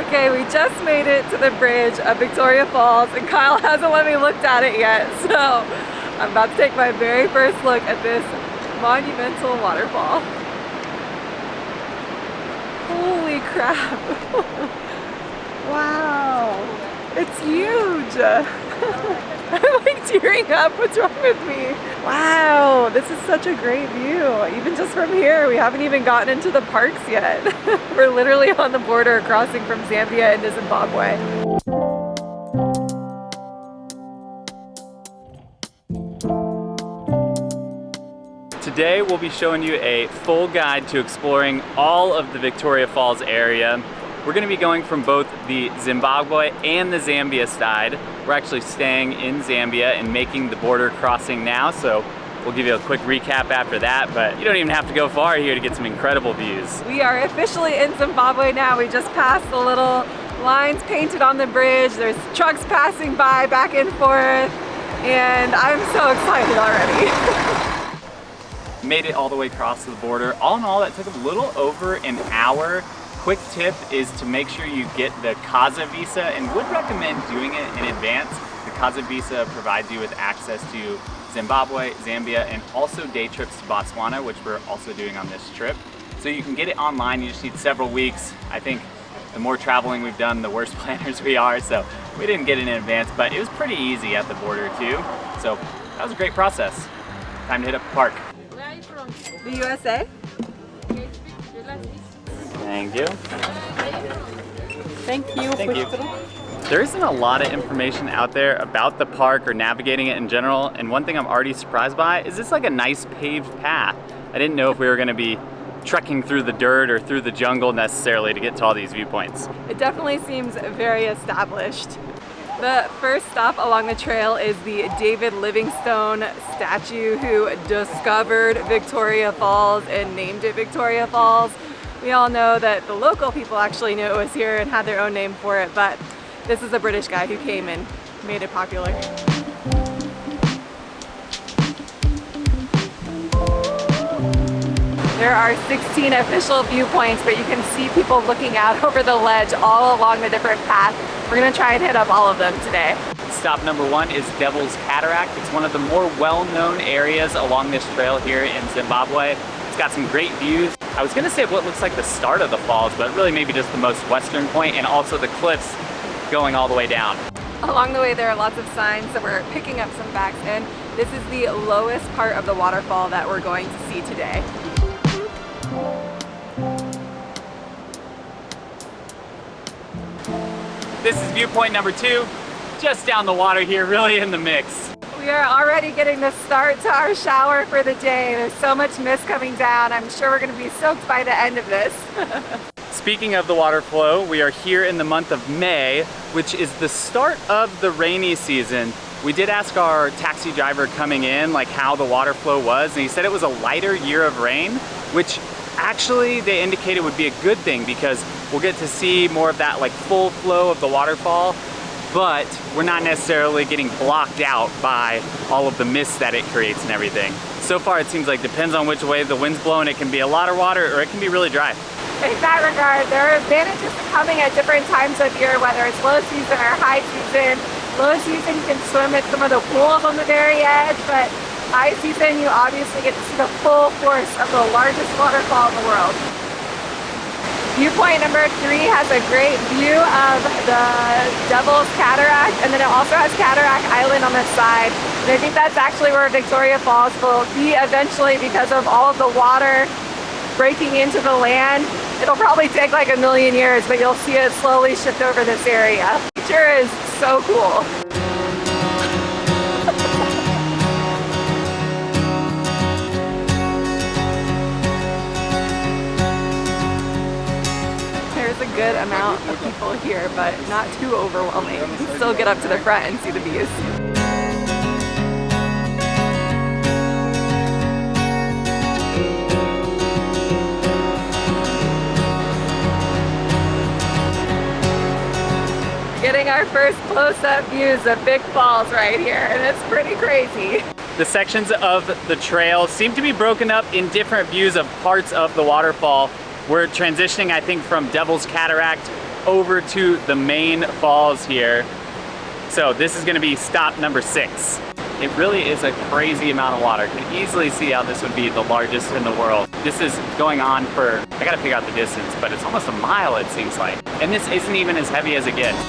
Okay, we just made it to the bridge of Victoria Falls and Kyle hasn't let me look at it yet, so I'm about to take my very first look at this monumental waterfall. Holy crap! Wow! It's huge! I'm like tearing up, what's wrong with me? Wow, this is such a great view. Even just from here, we haven't even gotten into the parks yet. We're literally on the border crossing from Zambia into Zimbabwe. Today we'll be showing you a full guide to exploring all of the Victoria Falls area. We're going to be going from both the Zimbabwe and the Zambia side. We're actually staying in Zambia and making the border crossing now, so we'll give you a quick recap after that, but you don't even have to go far here to get some incredible views. We are officially in Zimbabwe now. We just passed the little lines painted on the bridge. There's trucks passing by back and forth, and I'm so excited already. Made it all the way across the border. All in all, that took a little over an hour. Quick tip is to make sure you get the Kaza visa, and would recommend doing it in advance. The Kaza visa provides you with access to Zimbabwe, Zambia, and also day trips to Botswana, which we're also doing on this trip. So you can get it online, you just need several weeks. I think the more traveling we've done, the worse planners we are, so we didn't get it in advance, but it was pretty easy at the border too. So that was a great process. Time to hit up the park. Where are you from? The USA? Thank you. Thank you. Thank you. There isn't a lot of information out there about the park or navigating it in general, and one thing I'm already surprised by is it's like a nice paved path. I didn't know if we were going to be trekking through the dirt or through the jungle necessarily to get to all these viewpoints. It definitely seems very established. The first stop along the trail is the David Livingstone statue who discovered Victoria Falls and named it Victoria Falls. We all know that the local people actually knew it was here and had their own name for it, but this is a British guy who came and made it popular. There are 16 official viewpoints, but you can see people looking out over the ledge all along the different paths. We're gonna try and hit up all of them today. Stop number one is Devil's Cataract. It's one of the more well-known areas along this trail here in Zimbabwe. It's got some great views. I was gonna say what looks like the start of the falls, but really maybe just the most western point, and also the cliffs going all the way down. Along the way there are lots of signs, so we're picking up some facts, and this is the lowest part of the waterfall that we're going to see today. This is viewpoint number 2, just down the water here, really in the mix. We are already getting the start to our shower for the day. There's so much mist coming down. I'm sure we're going to be soaked by the end of this. Speaking of the water flow, we are here in the month of May, which is the start of the rainy season. We did ask our taxi driver coming in like how the water flow was, and he said it was a lighter year of rain, which actually they indicated would be a good thing because we'll get to see more of that like full flow of the waterfall, but we're not necessarily getting blocked out by all of the mist that it creates and everything. So far it seems like depends on which way the wind's blowing, it can be a lot of water or it can be really dry. In that regard, there are advantages to coming at different times of year, whether it's low season or high season. Low season you can swim at some of the pools on the very edge, but high season you obviously get to see the full force of the largest waterfall in the world. Viewpoint number 3 has a great view of the Devil's Cataract, and then it also has Cataract Island on the side. And I think that's actually where Victoria Falls will be eventually because of all of the water breaking into the land. It'll probably take like a million years, but you'll see it slowly shift over this area. Nature is so cool. There's a good amount of people here, but not too overwhelming. You can still get up to the front and see the views. Getting our first close-up views of Big Falls right here, and it's pretty crazy. The sections of the trail seem to be broken up in different views of parts of the waterfall. We're transitioning, I think, from Devil's Cataract over to the main falls here. So this is gonna be stop number 6. It really is a crazy amount of water. You can easily see how this would be the largest in the world. This is going on for, I gotta figure out the distance, but it's almost a mile it seems like. And this isn't even as heavy as it gets.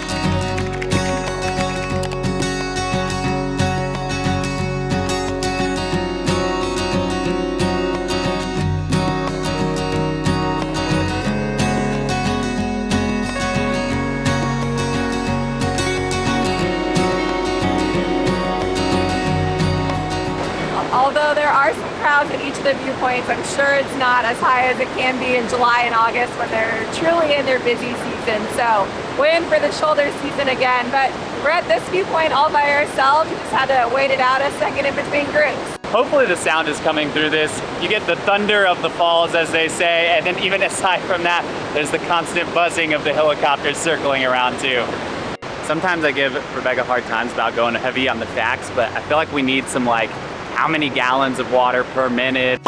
Although there are some crowds at each of the viewpoints, I'm sure it's not as high as it can be in July and August when they're truly in their busy season. So we're in for the shoulder season again, but we're at this viewpoint all by ourselves. We just had to wait it out a second in between groups. Hopefully the sound is coming through this. You get the thunder of the falls, as they say, and then even aside from that, there's the constant buzzing of the helicopters circling around too. Sometimes I give Rebecca hard times about going heavy on the facts, but I feel like we need some like how many gallons of water per minute,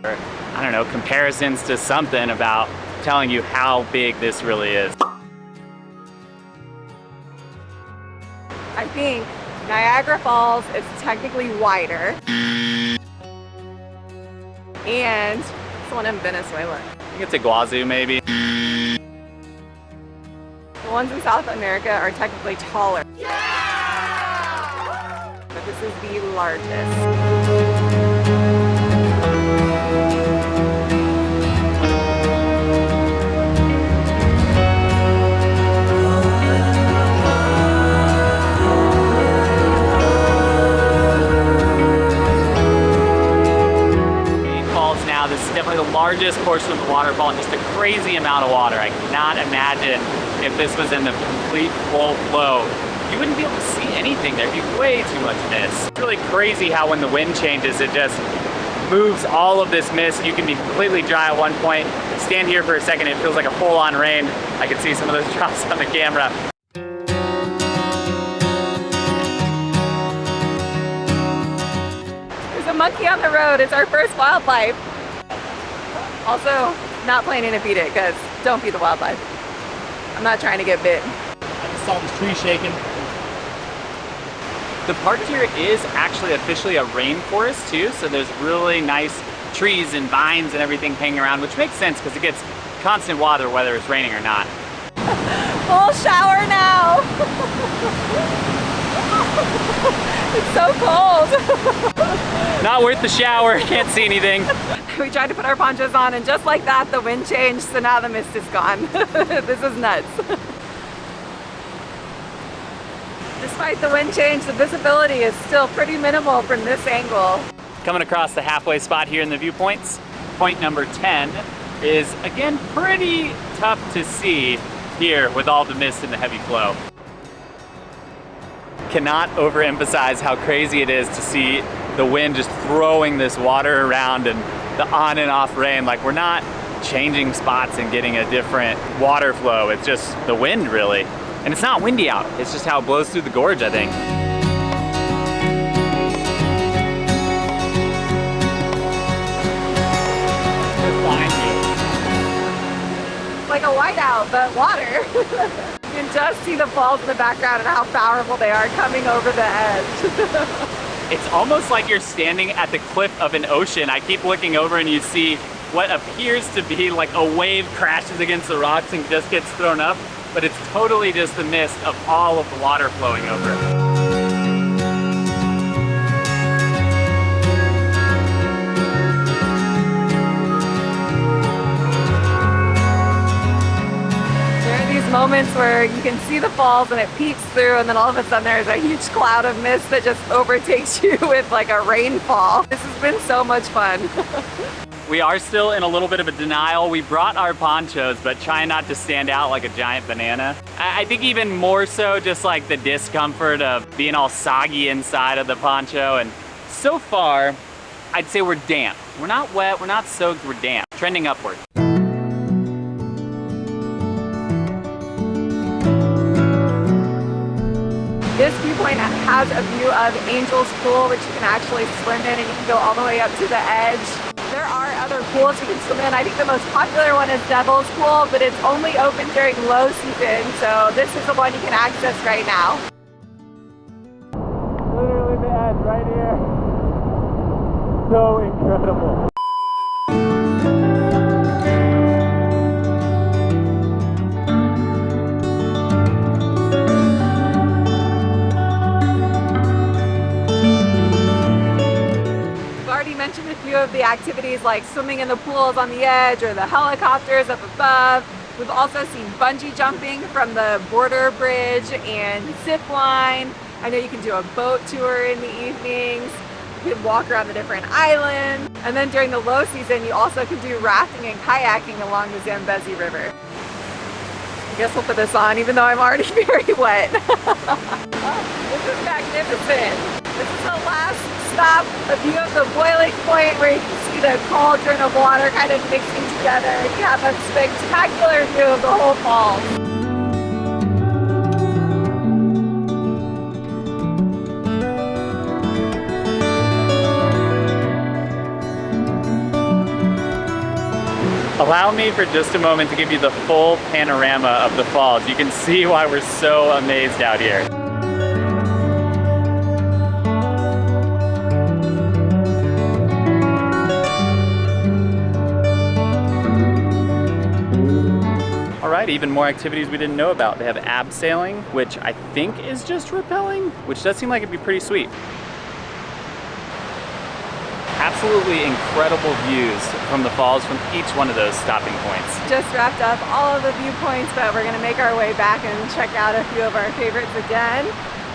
or, I don't know, comparisons to something about telling you how big this really is. I think Niagara Falls is technically wider, and it's one in Venezuela. I think it's Iguazu maybe. The ones in South America are technically taller. But this is the largest. Now, this is definitely the largest portion of the waterfall and just a crazy amount of water. I cannot imagine if this was in the complete full flow. You wouldn't be able to see anything. There'd be way too much mist. It's really crazy how when the wind changes, it just moves all of this mist. You can be completely dry at one point. Stand here for a second, it feels like a full-on rain. I can see some of those drops on the camera. There's a monkey on the road. It's our first wildlife. Also, not planning to feed it, because don't feed the wildlife. I'm not trying to get bit. I just saw this tree shaking. The park here is actually officially a rainforest too, so there's really nice trees and vines and everything hanging around, which makes sense because it gets constant water whether it's raining or not. Full shower now! It's so cold! Not worth the shower, can't see anything. We tried to put our ponchos on, and just like that, the wind changed, so now the mist is gone. This is nuts. Despite the wind change, the visibility is still pretty minimal from this angle. Coming across the halfway spot here in the viewpoints, point number 10 is again pretty tough to see here with all the mist and the heavy flow. Cannot overemphasize how crazy it is to see the wind just throwing this water around and the on and off rain. Like, we're not changing spots and getting a different water flow. It's just the wind, really. And it's not windy out. It's just how it blows through the gorge, I think. Like a whiteout, but water. You can just see the falls in the background and how powerful they are coming over the edge. It's almost like you're standing at the cliff of an ocean. I keep looking over and you see what appears to be like a wave crashes against the rocks and just gets thrown up, but it's totally just the mist of all of the water flowing over it. Moments where you can see the falls and it peeks through, and then all of a sudden there's a huge cloud of mist that just overtakes you with like a rainfall. This has been so much fun. We are still in a little bit of a denial. We brought our ponchos, but trying not to stand out like a giant banana. I think even more so just like the discomfort of being all soggy inside of the poncho. And so far, I'd say we're damp. We're not wet, we're not soaked, we're damp. Trending upward. This viewpoint has a view of Angel's Pool, which you can actually swim in, and you can go all the way up to the edge. There are other pools you can swim in. I think the most popular one is Devil's Pool, but it's only open during low season, so this is the one you can access right now. Literally the edge right here. So incredible. Mentioned a few of the activities like swimming in the pools on the edge or the helicopters up above. We've also seen bungee jumping from the border bridge and zip line. I know you can do a boat tour in the evenings. You can walk around the different islands. And then during the low season, you also can do rafting and kayaking along the Zambezi River. I guess we'll put this on even though I'm already very wet. This is magnificent. This is the last stop, a view of the boiling point where you can see the cauldron of water kind of mixing together. You have a spectacular view of the whole falls. Allow me for just a moment to give you the full panorama of the falls. You can see why we're so amazed out here. Alright, even more activities we didn't know about. They have abseiling, which I think is just rappelling, which does seem like it'd be pretty sweet. Absolutely incredible views from the falls from each one of those stopping points. Just wrapped up all of the viewpoints, but we're going to make our way back and check out a few of our favorites again.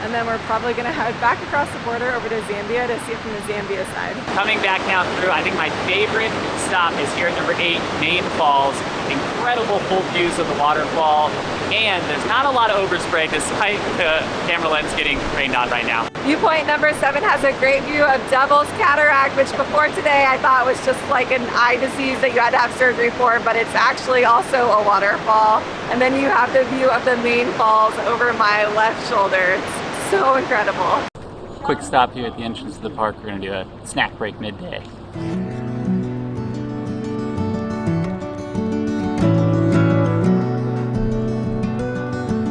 And then we're probably going to head back across the border over to Zambia to see it from the Zambia side. Coming back now through, I think my favorite stop is here at number 8, Main Falls. Incredible full views of the waterfall, and there's not a lot of overspray despite the camera lens getting rained on right now. Viewpoint number 7 has a great view of Devil's Cataract, which before today I thought was just like an eye disease that you had to have surgery for, but it's actually also a waterfall. And then you have the view of the Main Falls over my left shoulder. It's so incredible. Quick stop here at the entrance of the park. We're gonna do a snack break midday.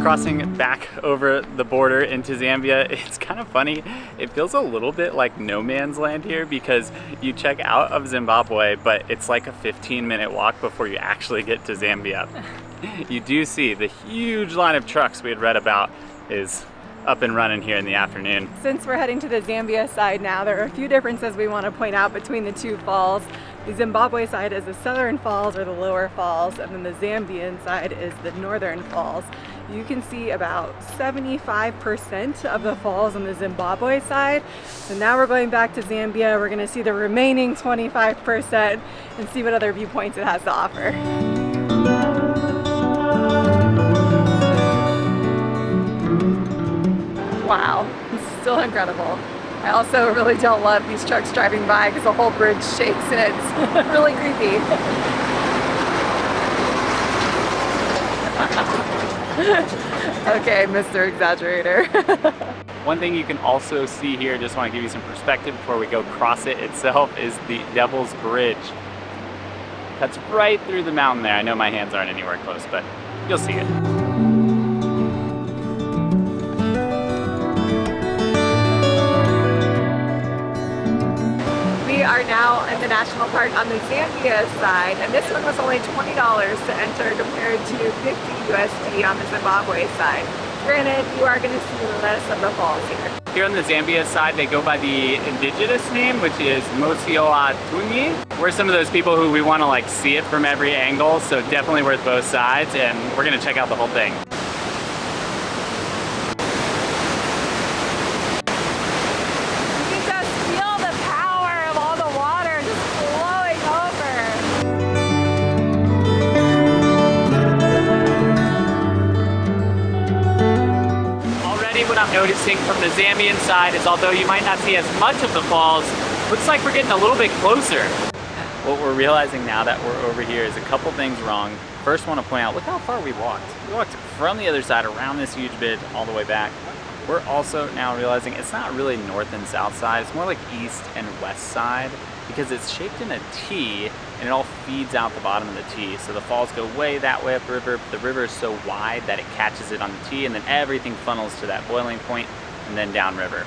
Crossing back over the border into Zambia, it's kind of funny. It feels a little bit like no man's land here because you check out of Zimbabwe, but it's like a 15-minute walk before you actually get to Zambia. You do see the huge line of trucks we had read about is up and running here in the afternoon. Since we're heading to the Zambia side now, there are a few differences we want to point out between the two falls. The Zimbabwe side is the southern falls or the lower falls, and then the Zambian side is the northern falls. You can see about 75% of the falls on the Zimbabwe side. So now we're going back to Zambia. We're going to see the remaining 25% and see what other viewpoints it has to offer. Wow, it's still incredible. I also really don't love these trucks driving by because the whole bridge shakes and it's really creepy. Okay, Mr. Exaggerator. One thing you can also see here, just want to give you some perspective before we go cross it itself, is the Devil's Bridge. Cuts right through the mountain there. I know my hands aren't anywhere close, but you'll see it. We are now in the national park on the Zambia side, and this one was only $20 to enter compared to $50 USD on the Zimbabwe side. Granted, you are going to see less of the falls here. Here on the Zambia side, they go by the indigenous name, which is Mosioatunyi. We're some of those people who we want to like see it from every angle, so definitely worth both sides, and we're going to check out the whole thing. What I'm noticing from the Zambian side is although you might not see as much of the falls, looks like we're getting a little bit closer. What we're realizing now that we're over here is a couple things wrong. First, I want to point out, look how far we walked. We walked from the other side around this huge bridge all the way back. We're also now realizing it's not really north and south side, it's more like east and west side because it's shaped in a T and it all feeds out the bottom of the T. So the falls go way that way up the river. The river is so wide that it catches it on the T, and then everything funnels to that boiling point and then downriver.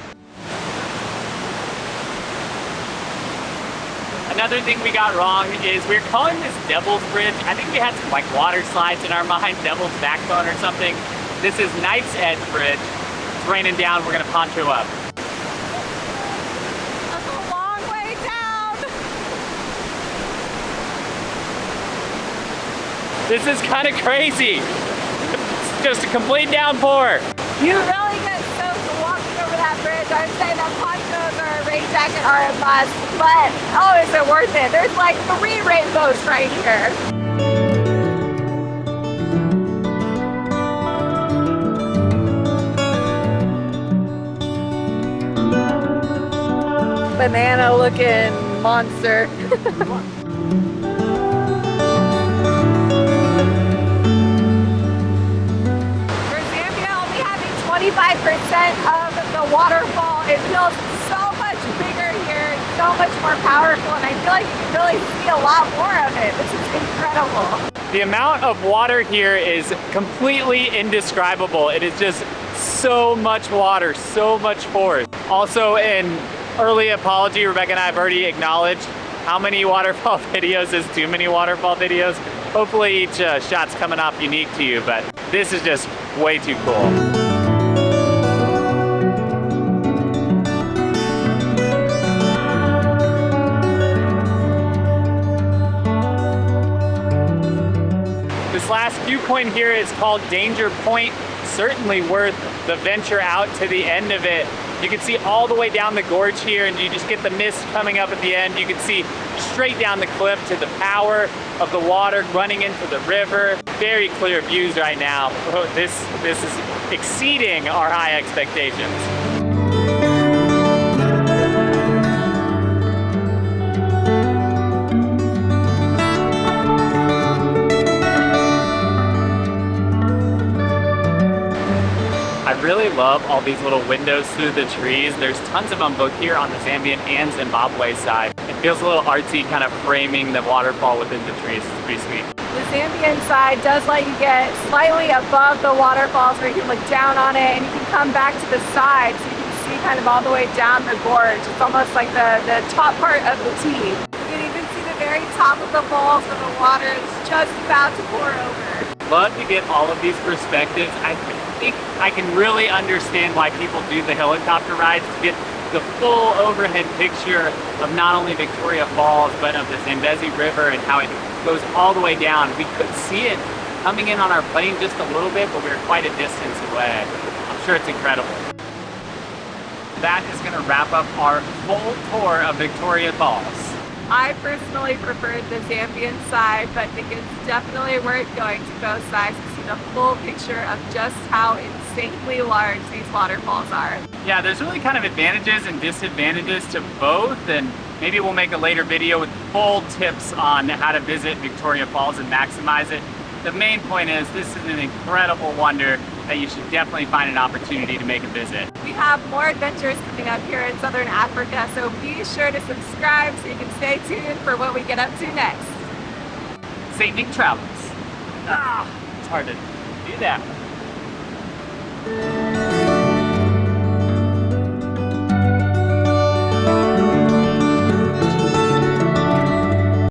Another thing we got wrong is we're calling this Devil's Bridge. I think we had some like water slides in our mind, Devil's Backbone or something. This is Knife's Edge Bridge. It's raining down, we're gonna poncho up. That's a long way down. This is kind of crazy. It's just a complete downpour. You really get soaked walking over that bridge. I would say that ponchos or a rain jacket are a must, but oh, is it worth it? There's like 3 rainbows right here. Banana looking monster. For Zambia only having 25% of the waterfall, it feels so much bigger here, so much more powerful, and I feel like you can really see a lot more of it. This is incredible. The amount of water here is completely indescribable. It is just so much water, so much force. Also, in early apology, Rebecca and I have already acknowledged how many waterfall videos is too many waterfall videos. Hopefully each shot's coming off unique to you, but this is just way too cool. This last viewpoint here is called Danger Point. Certainly worth the venture out to the end of it. You can see all the way down the gorge here, and you just get the mist coming up at the end. You can see straight down the cliff to the power of the water running into the river. Very clear views right now. This is exceeding our high expectations. I really love all these little windows through the trees. There's tons of them both here on the Zambian and Zimbabwe side. It feels a little artsy, kind of framing the waterfall within the trees. It's pretty sweet. The Zambian side does let you get slightly above the waterfalls where you can look down on it, and you can come back to the side so you can see kind of all the way down the gorge. It's almost like the top part of the T. You can even see the very top of the falls where the water is just about to pour over. Love to get all of these perspectives. I think I can really understand why people do the helicopter rides, to get the full overhead picture of not only Victoria Falls, but of the Zambezi River and how it goes all the way down. We could see it coming in on our plane just a little bit, but we were quite a distance away. I'm sure it's incredible. That is going to wrap up our full tour of Victoria Falls. I personally preferred the Zambian side, but think it's definitely worth going to both sides to see the full picture of just how insanely large these waterfalls are. Yeah, there's really kind of advantages and disadvantages to both, and maybe we'll make a later video with full tips on how to visit Victoria Falls and maximize it. The main point is this is an incredible wonder that you should definitely find an opportunity to make a visit. We have more adventures coming up here in Southern Africa, so be sure to subscribe so you can stay tuned for what we get up to next. St. Nick Travels. It's hard to do that.